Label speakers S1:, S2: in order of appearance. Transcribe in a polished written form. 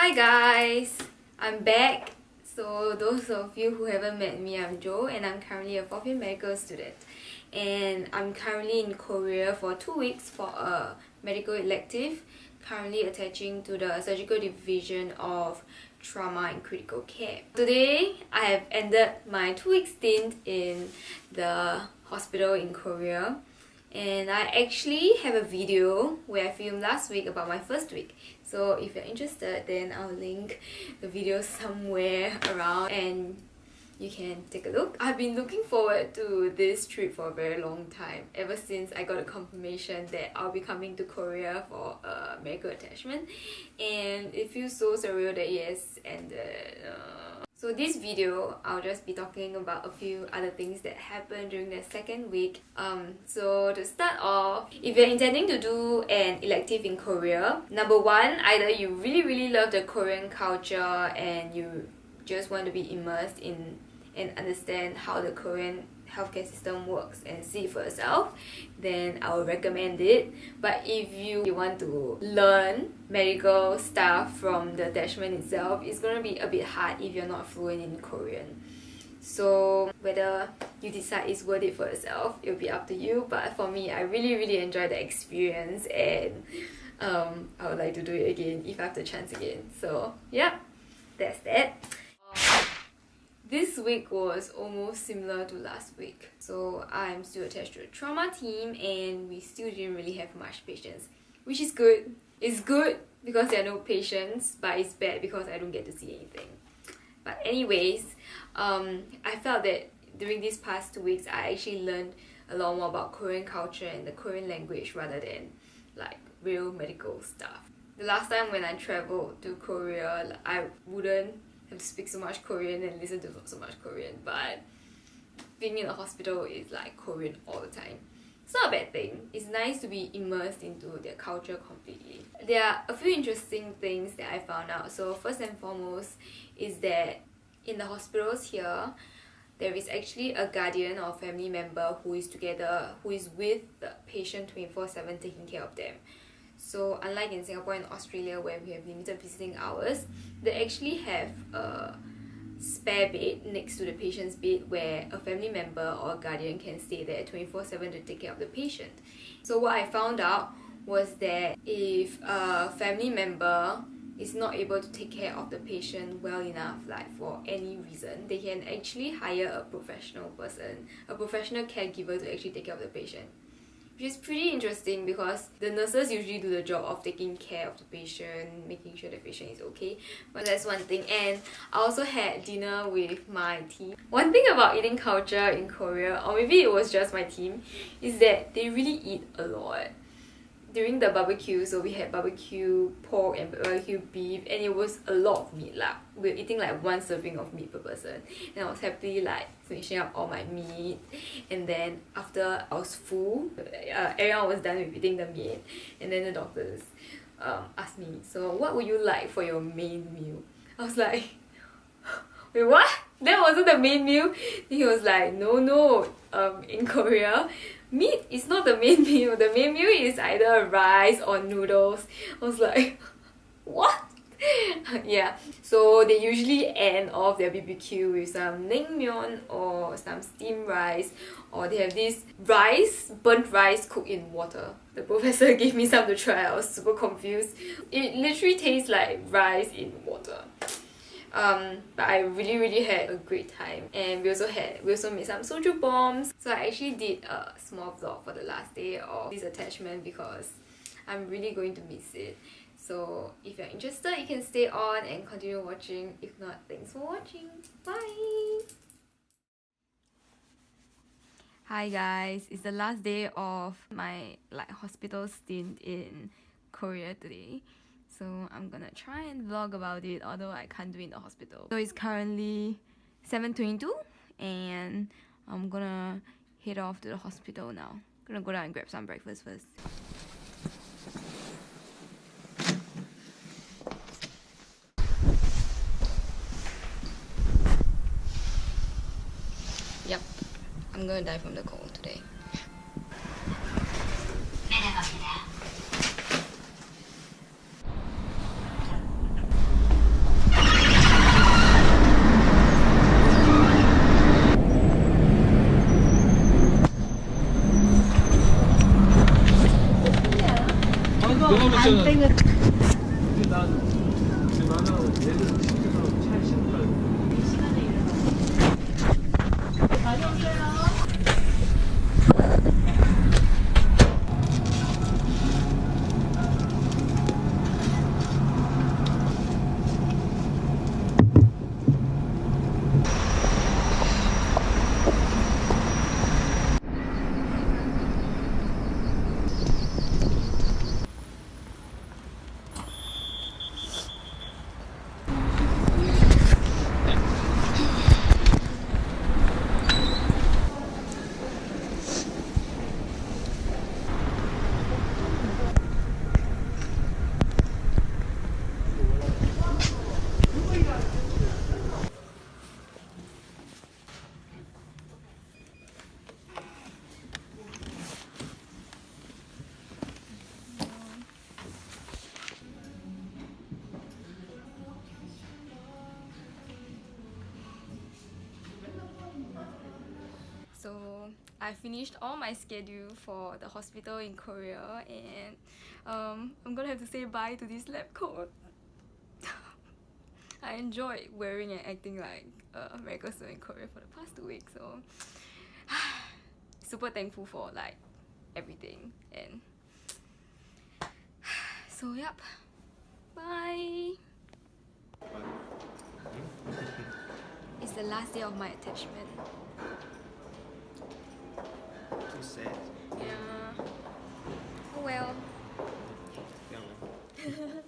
S1: Hi guys! I'm back. So those of you who haven't met me, I'm Jo and I'm currently a 4th year medical student. And I'm currently in Korea for 2 weeks for a medical elective, currently attaching to the surgical division of trauma and critical care. Today, I have ended my 2-week stint in the hospital in Korea. And I actually have a video where I filmed last week about my first week. So if you're interested, then I'll link the video somewhere around and you can take a look. I've been looking forward to this trip for a very long time, ever since I got a confirmation that I'll be coming to Korea for a medical attachment. And it feels so surreal that yes, and so this video, I'll just be talking about a few other things that happened during the second week. So to start off, if you're intending to do an elective in Korea, number one, either you really love the Korean culture and you just want to be immersed in and understand how the Korean healthcare system works and see it for yourself, then I would recommend it. But if you want to learn medical stuff from the attachment itself, it's going to be a bit hard if you're not fluent in Korean. So whether you decide it's worth it for yourself, it'll be up to you. But for me, I really enjoyed the experience and I would like to do it again if I have the chance again. So yeah, that's that. This week was almost similar to last week. So I'm still attached to the trauma team and we still didn't really have much patients, which is good. It's good because there are no patients, but it's bad because I don't get to see anything. But anyways, I felt that during these past 2 weeks, I actually learned a lot more about Korean culture and the Korean language rather than like real medical stuff. The last time when I traveled to Korea, I wouldn't have to speak so much Korean and listen to so much Korean, but being in a hospital is like Korean all the time. It's not a bad thing. It's nice to be immersed into their culture completely. There are a few interesting things that I found out. So first and foremost is that in the hospitals here, there is actually a guardian or family member who is with the patient 24/7 taking care of them. So unlike in Singapore and Australia where we have limited visiting hours, they actually have a spare bed next to the patient's bed where a family member or a guardian can stay there 24/7 to take care of the patient. So what I found out was that if a family member is not able to take care of the patient well enough, like for any reason, they can actually hire a professional person, a professional caregiver to actually take care of the patient. Which is pretty interesting because the nurses usually do the job of taking care of the patient, making sure the patient is okay. But that's one thing. And I also had dinner with my team. One thing about eating culture in Korea, or maybe it was just my team, is that they really eat a lot. During the barbecue, so we had barbecue pork and barbecue beef, and it was a lot of meat lah. We were eating like 1 serving of meat per person, and I was happily like finishing up all my meat. And then after I was full, everyone was done with eating the meat, and then the doctors asked me, so what would you like for your main meal? I was like, wait, what? That wasn't the main meal? He was like, no, in Korea, meat is not the main meal. The main meal is either rice or noodles. I was like, what? Yeah, so they usually end off their BBQ with some naengmyeon or some steamed rice, or they have this burnt rice cooked in water. The professor gave me some to try. I was super confused. It literally tastes like rice in water. But I really had a great time, and we also made some soju bombs. So I actually did a small vlog for the last day of this attachment because I'm really going to miss it. So if you're interested, you can stay on and continue watching. If not, thanks for watching. Bye! Hi guys, it's the last day of my hospital stint in Korea today. So I'm gonna try and vlog about it, although I can't do it in the hospital. So it's currently 7:22 and I'm gonna head off to the hospital now. Gonna go down and grab some breakfast first. Yep, I'm gonna die from the cold today.
S2: 땡은
S3: 근데 난 나는 얘를 시켜서 차에 신고
S2: 시간에 일어나. 다녀오세요.
S1: So I finished all my schedule for the hospital in Korea, and I'm gonna have to say bye to this lab coat. I enjoyed wearing and acting like a medical student in Korea for the past 2 weeks, so super thankful for like everything. And so yep, bye. It's the last day of my attachment.
S3: Too sad.
S1: Yeah. Oh well.
S3: Yeah, man.